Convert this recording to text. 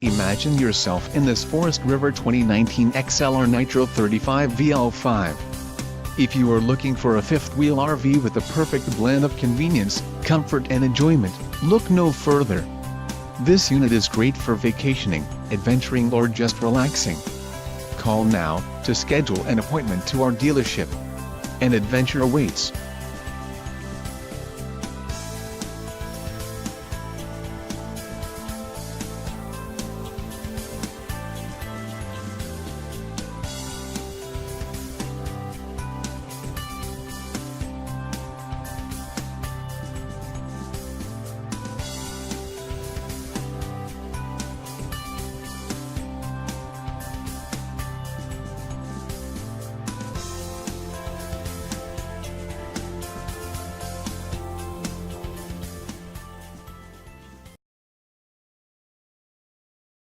Imagine yourself in this Forest River 2019 XLR Nitro 35VL5. If you are looking for a fifth-wheel RV with the perfect blend of convenience, comfort and enjoyment, look no further. This unit is great for vacationing, adventuring or just relaxing. Call now to schedule an appointment to our dealership. An adventure awaits.